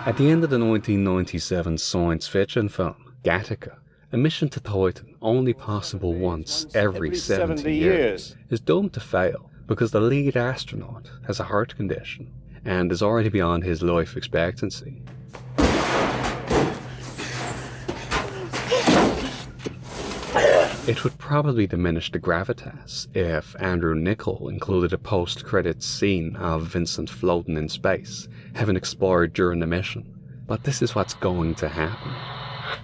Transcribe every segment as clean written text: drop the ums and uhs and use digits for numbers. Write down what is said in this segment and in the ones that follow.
At the end of the 1997 science fiction film, Gattaca, a mission to Titan, only possible once every 70 years, is doomed to fail because the lead astronaut has a heart condition and is already beyond his life expectancy. It would probably diminish the gravitas if Andrew Niccol included a post-credits scene of Vincent floating in space, having expired during the mission. But this is what's going to happen.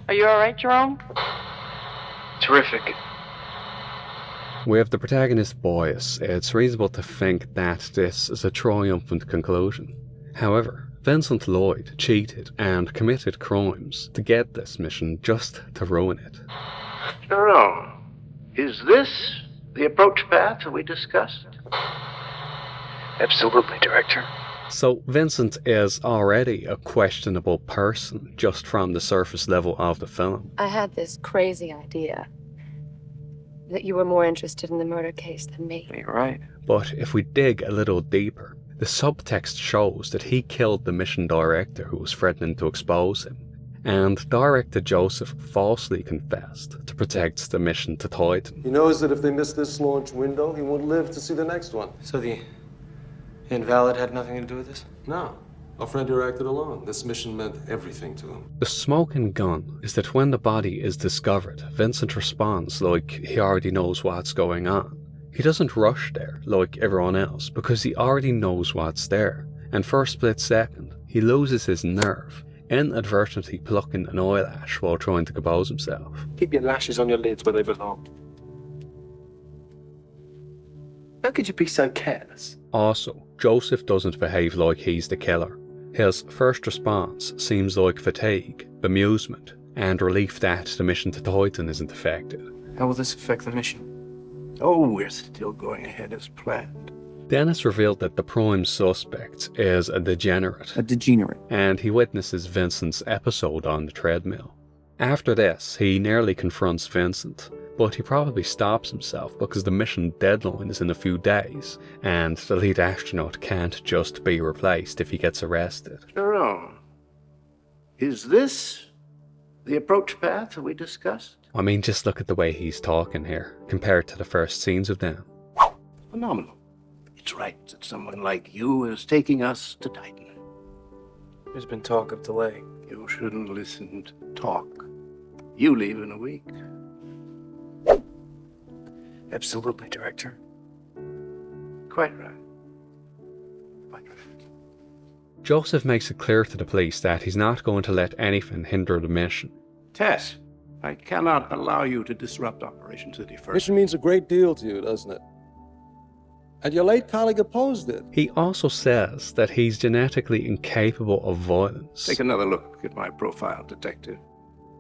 Are you alright, Jerome? Terrific. With the protagonist's bias, it's reasonable to think that this is a triumphant conclusion. However, Vincent lied, cheated, and committed crimes to get this mission just to ruin it. Jerome, is this the approach path we discussed? Absolutely, Director. So Vincent is already a questionable person just from the surface level of the film. I had this crazy idea that you were more interested in the murder case than me. You're right. But if we dig a little deeper, the subtext shows that he killed the mission director who was threatening to expose him. And Director Josef falsely confessed to protect the mission to Titan. He knows that if they miss this launch window, he won't live to see the next one. So the invalid had nothing to do with this? No. Our friend here acted alone. This mission meant everything to him. The smoking gun is that when the body is discovered, Vincent responds like he already knows what's going on. He doesn't rush there like everyone else because he already knows what's there. And for a split second, he loses his nerve, inadvertently plucking an eyelash while trying to compose himself. Keep your lashes on your lids where they belong. How could you be so careless? Also, Joseph doesn't behave like he's the killer. His first response seems like fatigue, bemusement, and relief that the mission to Titan isn't affected. How will this affect the mission? Oh, we're still going ahead as planned. Dennis revealed that the prime suspect is a degenerate. A degenerate. And he witnesses Vincent's episode on the treadmill. After this, he nearly confronts Vincent, but he probably stops himself because the mission deadline is in a few days, and the lead astronaut can't just be replaced if he gets arrested. Jerome, is this the approach path we discussed? I mean, just look at the way he's talking here, compared to the first scenes of them. Phenomenal. It's right that someone like you is taking us to Titan. There's been talk of delay. You shouldn't listen to talk. You leave in a week. Absolutely, Director. Quite right. Quite right. Joseph makes it clear to the police that he's not going to let anything hinder the mission. Tess, I cannot allow you to disrupt Operation City First. Mission means a great deal to you, doesn't it? And your late colleague opposed it. He also says that he's genetically incapable of violence. Take another look at my profile, Detective.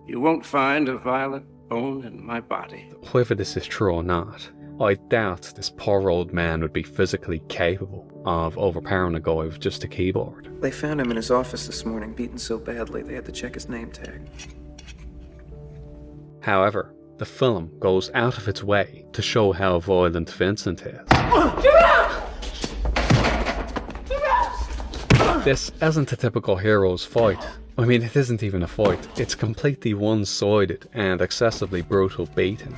You won't find a violent bone in my body. Whether this is true or not, I doubt this poor old man would be physically capable of overpowering a guy with just a keyboard. They found him in his office this morning, beaten so badly they had to check his name tag. However, the film goes out of its way to show how violent Vincent is. This isn't a typical hero's fight. I mean, it isn't even a fight. It's completely one-sided and excessively brutal beating.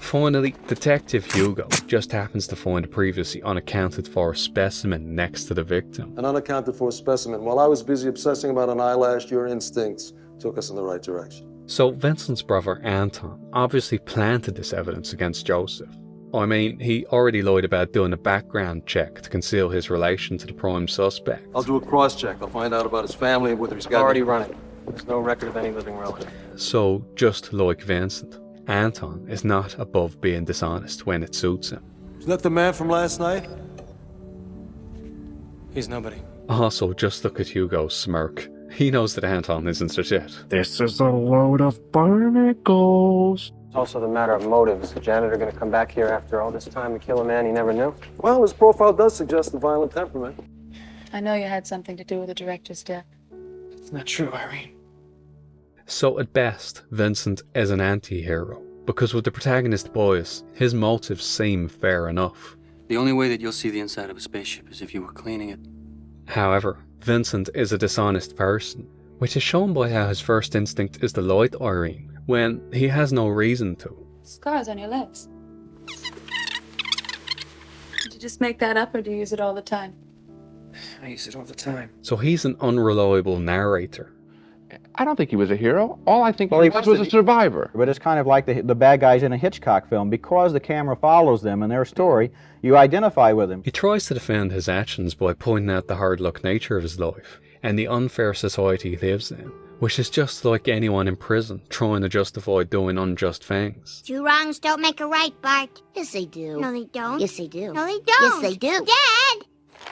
Finally, Detective Hugo just happens to find a previously unaccounted for specimen next to the victim. An unaccounted for specimen. While I was busy obsessing about an eyelash, your instincts took us in the right direction. So Vincent's brother Anton obviously planted this evidence against Joseph. I mean, he already lied about doing a background check to conceal his relation to the prime suspect. I'll do a cross-check. I'll find out about his family and whether he's got... Already run it. There's no record of any living relative. So, just like Vincent, Anton is not above being dishonest when it suits him. Is that the man from last night? He's nobody. Also, just look at Hugo's smirk. He knows that Anton isn't a shit. This is a load of barnacles. It's also the matter of motives. The janitor gonna come back here after all this time and kill a man he never knew? Well, his profile does suggest a violent temperament. I know you had something to do with the director's death. It's not true, Irene. So at best, Vincent is an anti-hero, because with the protagonist bias, his motives seem fair enough. The only way that you'll see the inside of a spaceship is if you were cleaning it. However, Vincent is a dishonest person, which is shown by how his first instinct is to lie to Irene, when he has no reason to. Scars on your legs. Did you just make that up, or do you use it all the time? I use it all the time. So he's an unreliable narrator. I don't think he was a hero. All I think Well, he was a survivor. But it's kind of like the bad guys in a Hitchcock film. Because the camera follows them and their story, you identify with them. He tries to defend his actions by pointing out the hard luck nature of his life and the unfair society he lives in, which is just like anyone in prison trying to justify doing unjust things. Two wrongs don't make a right, Bart. Yes, they do. No, they don't. Yes, they do. No, they don't. Yes, they do. Dad!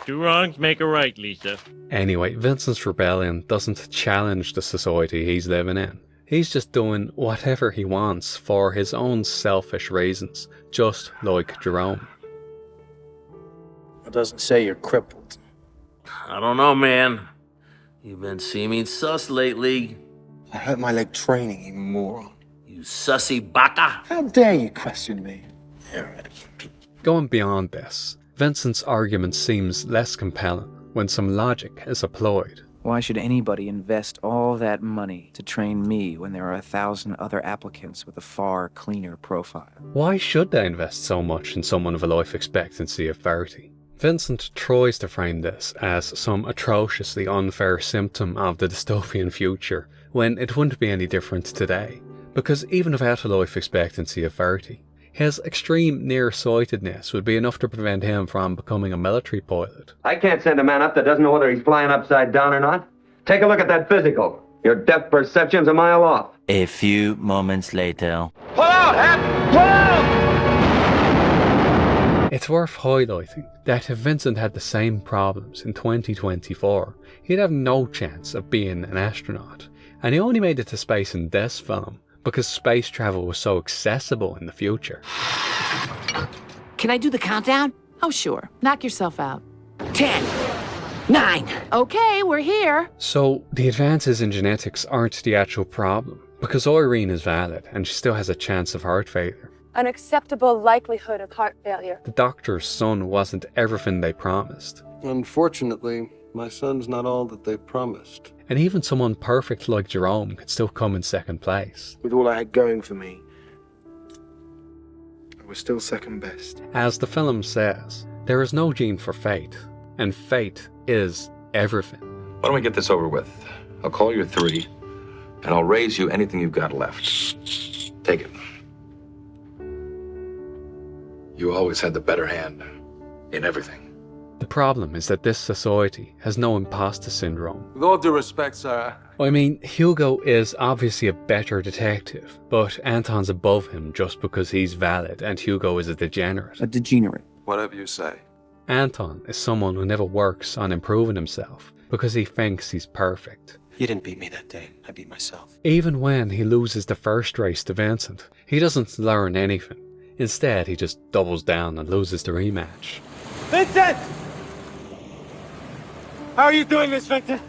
Two wrongs make a right, Lisa. Anyway, Vincent's rebellion doesn't challenge the society he's living in. He's just doing whatever he wants for his own selfish reasons, just like Jerome. It doesn't say you're crippled. I don't know, man. You've been seeming sus lately. I hurt my leg training, you moron. You sussy baka. How dare you question me? Going beyond this, Vincent's argument seems less compelling when some logic is applied. Why should anybody invest all that money to train me when there are 1,000 other applicants with a far cleaner profile? Why should they invest so much in someone of a life expectancy of 30? Vincent tries to frame this as some atrociously unfair symptom of the dystopian future, when it wouldn't be any different today. Because even without a life expectancy of 30, his extreme nearsightedness would be enough to prevent him from becoming a military pilot. I can't send a man up that doesn't know whether he's flying upside down or not. Take a look at that physical. Your depth perception's a mile off. A few moments later. Pull out, Hap! Pull out! It's worth highlighting that if Vincent had the same problems in 2024, he'd have no chance of being an astronaut. And he only made it to space in this film because space travel was so accessible in the future. Can I do the countdown? Oh, sure. Knock yourself out. 10, 9. Okay, we're here. So the advances in genetics aren't the actual problem, because Irene is valid and she still has a chance of heart failure. An acceptable likelihood of heart failure. The doctor's son wasn't everything they promised. Unfortunately, my son's not all that they promised. And even someone perfect like Jerome could still come in second place. With all I had going for me, I was still second best. As the film says, there is no gene for fate, and fate is everything. Why don't we get this over with? I'll call you 3, and I'll raise you anything you've got left. Take it. You always had the better hand in everything. The problem is that this society has no imposter syndrome. With all due respect, sir. I mean, Hugo is obviously a better detective, but Anton's above him just because he's valid and Hugo is a degenerate. A degenerate. Whatever you say. Anton is someone who never works on improving himself because he thinks he's perfect. You didn't beat me that day. I beat myself. Even when he loses the first race to Vincent, he doesn't learn anything. Instead, he just doubles down and loses the rematch. Vincent! How are you doing this, Vincent?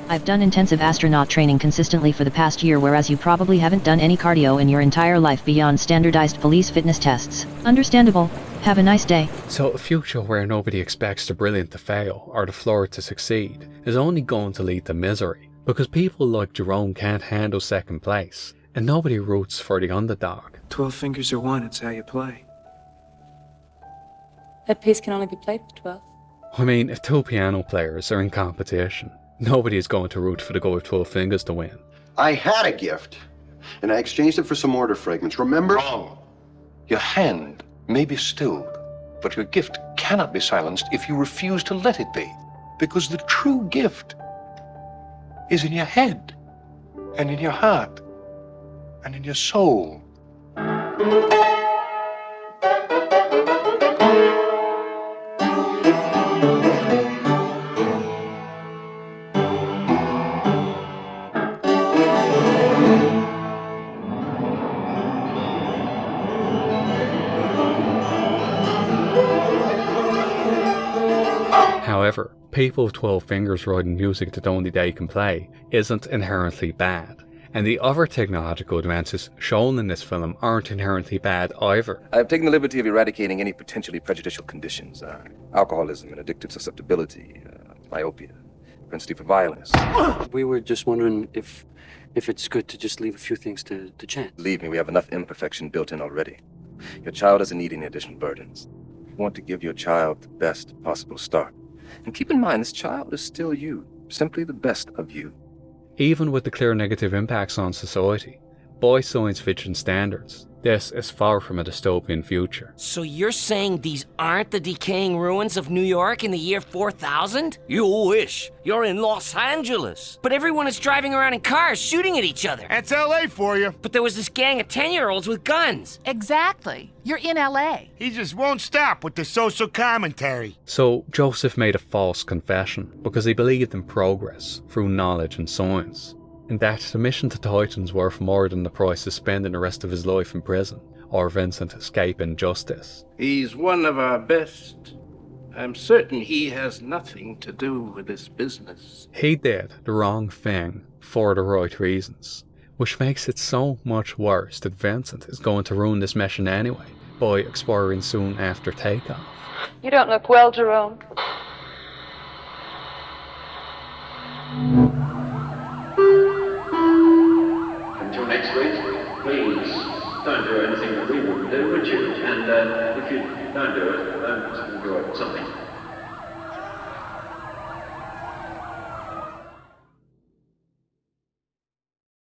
I've done intensive astronaut training consistently for the past year, whereas you probably haven't done any cardio in your entire life beyond standardized police fitness tests. Understandable. Have a nice day. So a future where nobody expects the brilliant to fail or the florid to succeed is only going to lead to misery, because people like Jerome can't handle second place, and nobody roots for the underdog. 12 fingers are one, it's how you play. That piece can only be played with 12. I mean, if 2 piano players are in competition, nobody is going to root for the guy with 12 fingers to win. I had a gift, and I exchanged it for some mortar fragments, remember? Wrong. Your hand may be stilled, but your gift cannot be silenced if you refuse to let it be. Because the true gift is in your head, and in your heart, and in your soul. However, people with 12 fingers writing music that only they can play isn't inherently bad, And the other technological advances shown in this film aren't inherently bad either. I've taken the liberty of eradicating any potentially prejudicial conditions. Alcoholism and addictive susceptibility, myopia, propensity for violence. We were just wondering if it's good to just leave a few things to chance. Believe me, we have enough imperfection built in already. Your child doesn't need any additional burdens. You want to give your child the best possible start. And keep in mind, this child is still you, simply the best of you. Even with the clear negative impacts on society, by science fiction standards, this is far from a dystopian future. So you're saying these aren't the decaying ruins of New York in the year 4000? You wish. You're in Los Angeles. But everyone is driving around in cars shooting at each other. That's LA for you. But there was this gang of 10-year-olds with guns. Exactly. You're in LA. He just won't stop with the social commentary. So Joseph made a false confession because he believed in progress through knowledge and science, and that the mission to Titan's worth more than the price of spending the rest of his life in prison, or Vincent escaping justice. He's one of our best. I'm certain he has nothing to do with this business. He did the wrong thing for the right reasons, which makes it so much worse that Vincent is going to ruin this mission anyway, by expiring soon after takeoff. You don't look well, Jerome. Until next week, please don't do anything that we wouldn't do, would you? And if you don't do it, don't do it something.